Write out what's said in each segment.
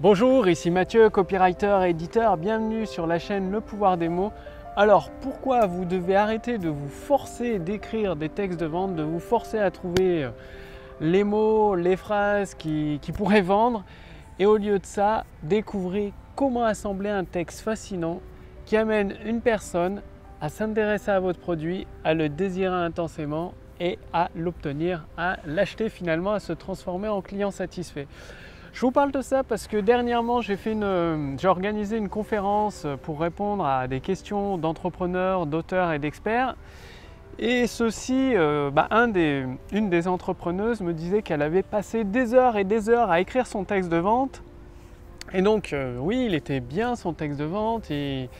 Bonjour, ici Mathieu, copywriter et éditeur, bienvenue sur la chaîne Le Pouvoir des mots. Alors pourquoi vous devez arrêter de vous forcer d'écrire des textes de vente, de vous forcer à trouver les mots, les phrases qui pourraient vendre et au lieu de ça, découvrez comment assembler un texte fascinant qui amène une personne à s'intéresser à votre produit, à le désirer intensément et à l'obtenir, à l'acheter finalement, à se transformer en client satisfait. Je vous parle de ça parce que dernièrement j'ai organisé une conférence pour répondre à des questions d'entrepreneurs, d'auteurs et d'experts. Et ceci, une des entrepreneuses me disait qu'elle avait passé des heures et des heures à écrire son texte de vente. Et donc oui, il était bien son texte de vente et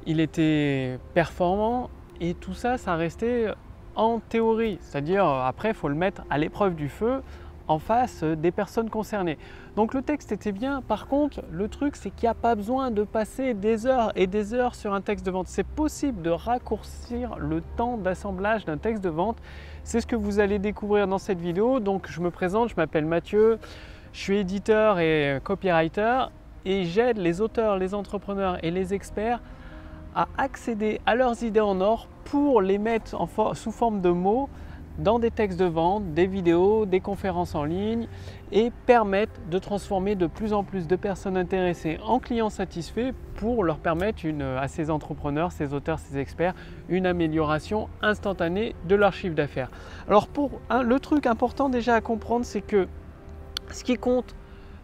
il était performant et tout ça, ça restait en théorie. C'est-à-dire après, il faut le mettre à l'épreuve du feu en face des personnes concernées. Donc le texte était bien, par contre le truc c'est qu'il n'y a pas besoin de passer des heures et des heures sur un texte de vente. C'est possible de raccourcir le temps d'assemblage d'un texte de vente. C'est ce que vous allez découvrir dans cette vidéo. Donc je me présente, je m'appelle Mathieu, je suis éditeur et copywriter et j'aide les auteurs, les entrepreneurs et les experts à accéder à leurs idées en or pour les mettre sous forme de mots dans des textes de vente, des vidéos, des conférences en ligne et permettre de transformer de plus en plus de personnes intéressées en clients satisfaits pour leur permettre à ces entrepreneurs, ces auteurs, ces experts, une amélioration instantanée de leur chiffre d'affaires. Alors le truc important déjà à comprendre, c'est que ce qui compte,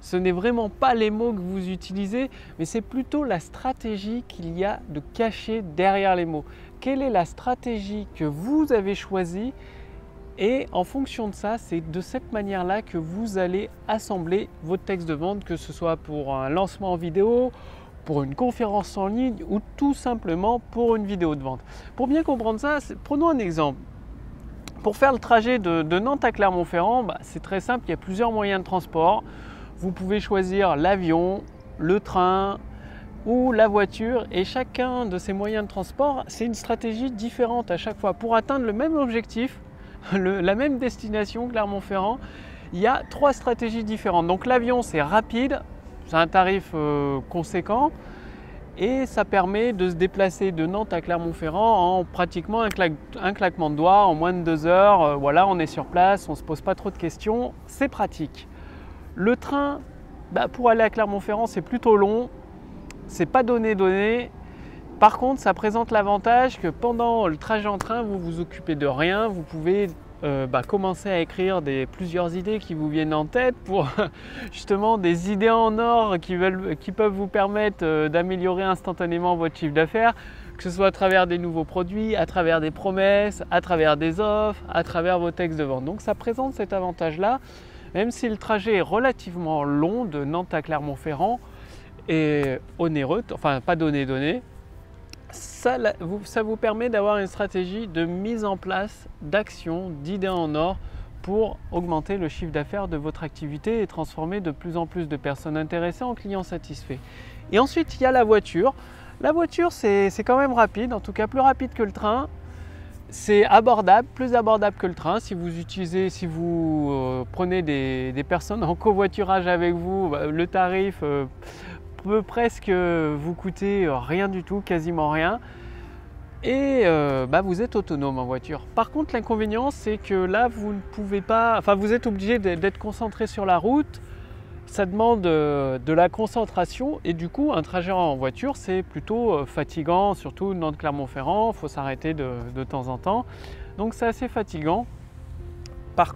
ce n'est vraiment pas les mots que vous utilisez, mais c'est plutôt la stratégie qu'il y a de cachée derrière les mots. Quelle est la stratégie que vous avez choisie? Et en fonction de ça, c'est de cette manière-là que vous allez assembler votre texte de vente, que ce soit pour un lancement en vidéo, pour une conférence en ligne ou tout simplement pour une vidéo de vente. Pour bien comprendre ça, prenons un exemple. Pour faire le trajet de Nantes à Clermont-Ferrand, c'est très simple, il y a plusieurs moyens de transport. Vous pouvez choisir l'avion, le train ou la voiture et chacun de ces moyens de transport, c'est une stratégie différente à chaque fois pour atteindre le même objectif. La même destination, Clermont-Ferrand, il y a 3 stratégies différentes. Donc l'avion, c'est rapide, c'est un tarif conséquent et ça permet de se déplacer de Nantes à Clermont-Ferrand en pratiquement un claquement de doigts, en moins de 2 heures. Voilà, on est sur place, on ne se pose pas trop de questions, c'est pratique. Le train, pour aller à Clermont-Ferrand, c'est plutôt long, c'est pas donné. Par contre, ça présente l'avantage que pendant le trajet en train, vous vous occupez de rien. Vous pouvez commencer à écrire plusieurs idées qui vous viennent en tête pour justement des idées en or qui peuvent vous permettre d'améliorer instantanément votre chiffre d'affaires, que ce soit à travers des nouveaux produits, à travers des promesses, à travers des offres, à travers vos textes de vente. Donc ça présente cet avantage-là, même si le trajet est relativement long de Nantes à Clermont-Ferrand et onéreux, enfin pas donné. Ça vous permet d'avoir une stratégie de mise en place d'actions, d'idées en or pour augmenter le chiffre d'affaires de votre activité et transformer de plus en plus de personnes intéressées en clients satisfaits. Et ensuite, il y a la voiture. La voiture, c'est quand même rapide, en tout cas plus rapide que le train. C'est abordable, plus abordable que le train. Si vous prenez des personnes en covoiturage avec vous, le tarif peut presque vous coûter rien du tout, quasiment rien. Et vous êtes autonome en voiture. Par contre, l'inconvénient, c'est que là, vous ne pouvez pas, vous êtes obligé d'être concentré sur la route. Ça demande de la concentration et du coup, un trajet en voiture, c'est plutôt fatigant, surtout Nantes-Clermont-Ferrand. Il faut s'arrêter de temps en temps. Donc, c'est assez fatigant.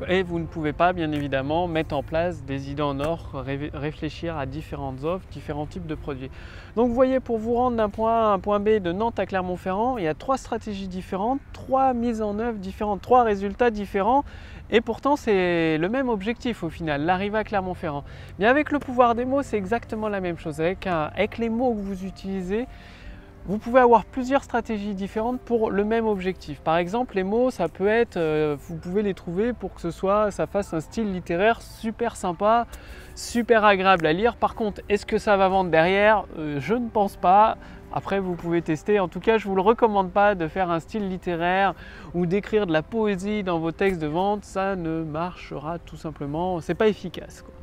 Et vous ne pouvez pas, bien évidemment, mettre en place des idées en or, réfléchir à différentes offres, différents types de produits. Donc vous voyez, pour vous rendre d'un point A à un point B de Nantes à Clermont-Ferrand, il y a 3 stratégies différentes, 3 mises en œuvre différentes, 3 résultats différents. Et pourtant, c'est le même objectif au final, l'arrivée à Clermont-Ferrand. Mais avec le pouvoir des mots, c'est exactement la même chose. Avec les mots que vous utilisez, vous pouvez avoir plusieurs stratégies différentes pour le même objectif. Par exemple, les mots, ça peut être, vous pouvez les trouver pour que ça fasse un style littéraire super sympa, super agréable à lire. Par contre, est-ce que ça va vendre derrière? Je ne pense pas. Après, vous pouvez tester. En tout cas, je ne vous le recommande pas de faire un style littéraire ou d'écrire de la poésie dans vos textes de vente. Ça ne marchera tout simplement, c'est pas efficace, quoi.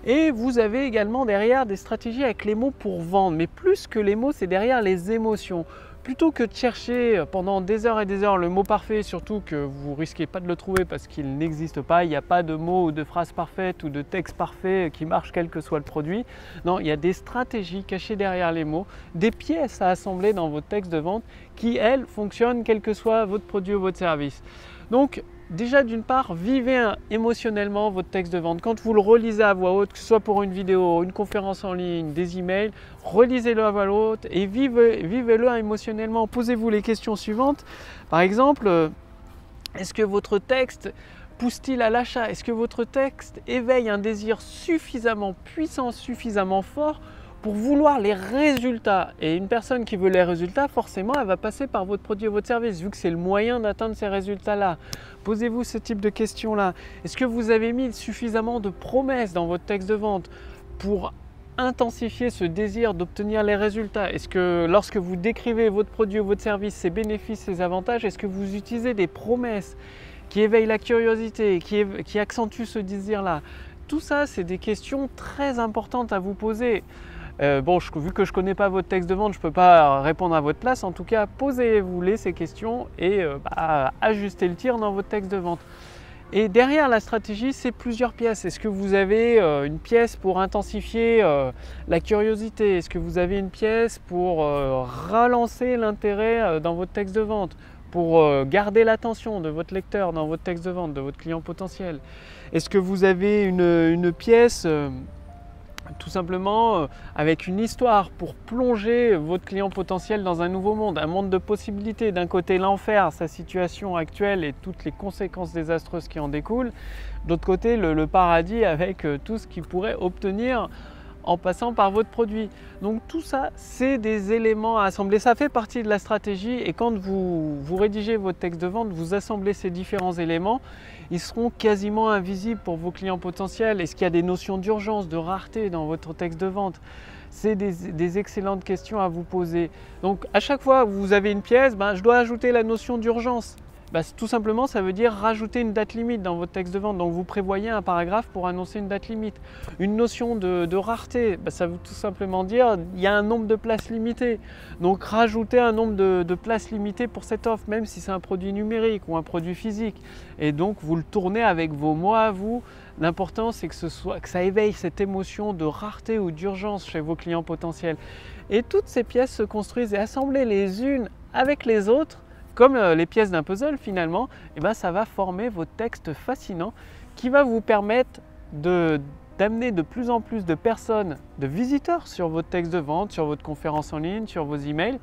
Et vous avez également derrière des stratégies avec les mots pour vendre. Mais plus que les mots, c'est derrière les émotions. Plutôt que de chercher pendant des heures et des heures le mot parfait, surtout que vous risquez pas de le trouver parce qu'il n'existe pas, il n'y a pas de mots ou de phrases parfaites ou de texte parfait qui marche quel que soit le produit. Non, il y a des stratégies cachées derrière les mots, des pièces à assembler dans votre texte de vente qui, elles, fonctionnent quel que soit votre produit ou votre service. Donc, déjà d'une part, vivez émotionnellement votre texte de vente. Quand vous le relisez à voix haute, que ce soit pour une vidéo, une conférence en ligne, des emails, relisez-le à voix haute et vivez-le émotionnellement. Posez-vous les questions suivantes. Par exemple, est-ce que votre texte pousse-t-il à l'achat? Est-ce que votre texte éveille un désir suffisamment puissant, suffisamment fort pour vouloir les résultats? Et une personne qui veut les résultats, forcément, elle va passer par votre produit ou votre service, vu que c'est le moyen d'atteindre ces résultats-là. Posez-vous ce type de questions-là. Est-ce que vous avez mis suffisamment de promesses dans votre texte de vente pour intensifier ce désir d'obtenir les résultats? Est-ce que lorsque vous décrivez votre produit ou votre service, ses bénéfices, ses avantages, est-ce que vous utilisez des promesses qui éveillent la curiosité, qui accentuent ce désir-là? Tout ça, c'est des questions très importantes à vous poser. Vu que je ne connais pas votre texte de vente, je ne peux pas répondre à votre place. En tout cas, posez-vous ces questions et ajustez le tir dans votre texte de vente. Et derrière la stratégie, c'est plusieurs pièces. Est-ce que vous avez une pièce pour intensifier la curiosité? Est-ce que vous avez une pièce pour relancer l'intérêt dans votre texte de vente? Pour garder l'attention de votre lecteur dans votre texte de vente, de votre client potentiel? Est-ce que vous avez une pièce tout simplement avec une histoire pour plonger votre client potentiel dans un nouveau monde, un monde de possibilités? D'un côté l'enfer, sa situation actuelle et toutes les conséquences désastreuses qui en découlent, d'autre côté le paradis avec tout ce qu'il pourrait obtenir en passant par votre produit. Donc tout ça, c'est des éléments à assembler. Ça fait partie de la stratégie et quand vous rédigez votre texte de vente, vous assemblez ces différents éléments, ils seront quasiment invisibles pour vos clients potentiels. Est-ce qu'il y a des notions d'urgence, de rareté dans votre texte de vente? C'est des excellentes questions à vous poser. Donc à chaque fois que vous avez une pièce, je dois ajouter la notion d'urgence. Tout simplement, ça veut dire rajouter une date limite dans votre texte de vente. Donc vous prévoyez un paragraphe pour annoncer une date limite. Une notion de rareté, ça veut tout simplement dire il y a un nombre de places limitées. Donc rajoutez un nombre de places limitées pour cette offre, même si c'est un produit numérique ou un produit physique. Et donc vous le tournez avec vos mots à vous. L'important, c'est que ça éveille cette émotion de rareté ou d'urgence chez vos clients potentiels. Et toutes ces pièces se construisent et assemblées les unes avec les autres, comme les pièces d'un puzzle finalement, ça va former votre texte fascinant qui va vous permettre d'amener de plus en plus de personnes, de visiteurs sur votre texte de vente, sur votre conférence en ligne, sur vos emails.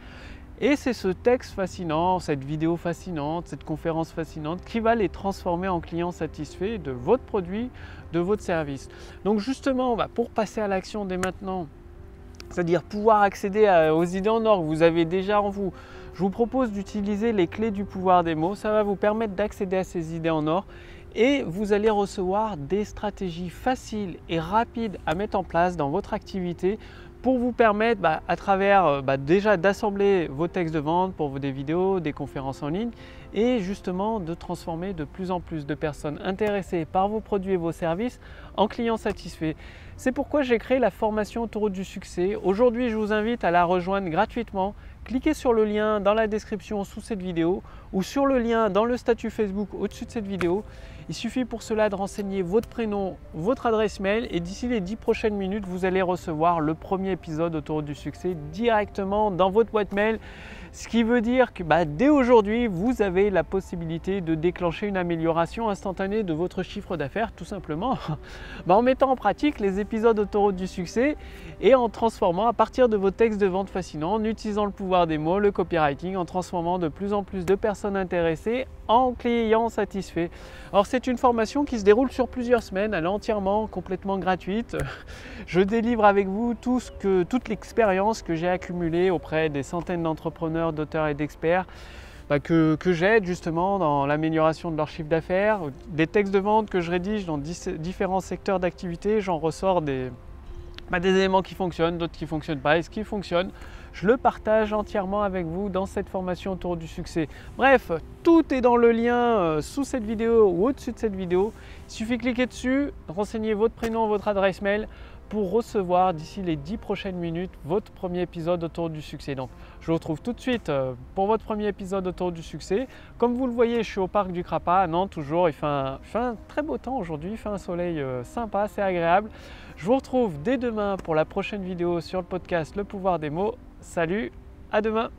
Et c'est ce texte fascinant, cette vidéo fascinante, cette conférence fascinante qui va les transformer en clients satisfaits de votre produit, de votre service. Donc justement, pour passer à l'action dès maintenant, c'est-à-dire pouvoir accéder aux idées en or que vous avez déjà en vous, je vous propose d'utiliser les clés du pouvoir des mots. Ça va vous permettre d'accéder à ces idées en or et vous allez recevoir des stratégies faciles et rapides à mettre en place dans votre activité pour vous permettre à travers déjà d'assembler vos textes de vente pour des vidéos, des conférences en ligne et justement de transformer de plus en plus de personnes intéressées par vos produits et vos services en clients satisfaits. C'est pourquoi j'ai créé la formation Autoroute du succès. Aujourd'hui, je vous invite à la rejoindre gratuitement. Cliquez sur le lien dans la description sous cette vidéo ou sur le lien dans le statut Facebook au-dessus de cette vidéo. Il suffit pour cela de renseigner votre prénom, votre adresse mail et d'ici les 10 prochaines minutes, vous allez recevoir le premier épisode Autoroute du succès directement dans votre boîte mail. Ce qui veut dire que dès aujourd'hui, vous avez la possibilité de déclencher une amélioration instantanée de votre chiffre d'affaires, tout simplement en mettant en pratique les épisodes Autoroute du succès et en transformant à partir de vos textes de vente fascinants, en utilisant le pouvoir des mots, le copywriting, en transformant de plus en plus de personnes intéressées en clients satisfaits. Alors c'est une formation qui se déroule sur plusieurs semaines, elle est entièrement, complètement gratuite. Je délivre avec vous toute l'expérience que j'ai accumulée auprès des centaines d'entrepreneurs, d'auteurs et d'experts que j'aide justement dans l'amélioration de leur chiffre d'affaires, des textes de vente que je rédige dans différents secteurs d'activité. J'en ressors des éléments qui fonctionnent, d'autres qui ne fonctionnent pas. Et ce qui fonctionne, je le partage entièrement avec vous dans cette formation autour du succès. Bref, tout est dans le lien sous cette vidéo ou au-dessus de cette vidéo. Il suffit de cliquer dessus, renseignez votre prénom, votre adresse mail pour recevoir d'ici les 10 prochaines minutes votre premier épisode autour du succès. Donc, je vous retrouve tout de suite pour votre premier épisode autour du succès. Comme vous le voyez, je suis au parc du Crapa à Nantes toujours. Il fait un très beau temps aujourd'hui, il fait un soleil sympa, c'est agréable. Je vous retrouve dès demain pour la prochaine vidéo sur le podcast Le pouvoir des mots. Salut, à demain!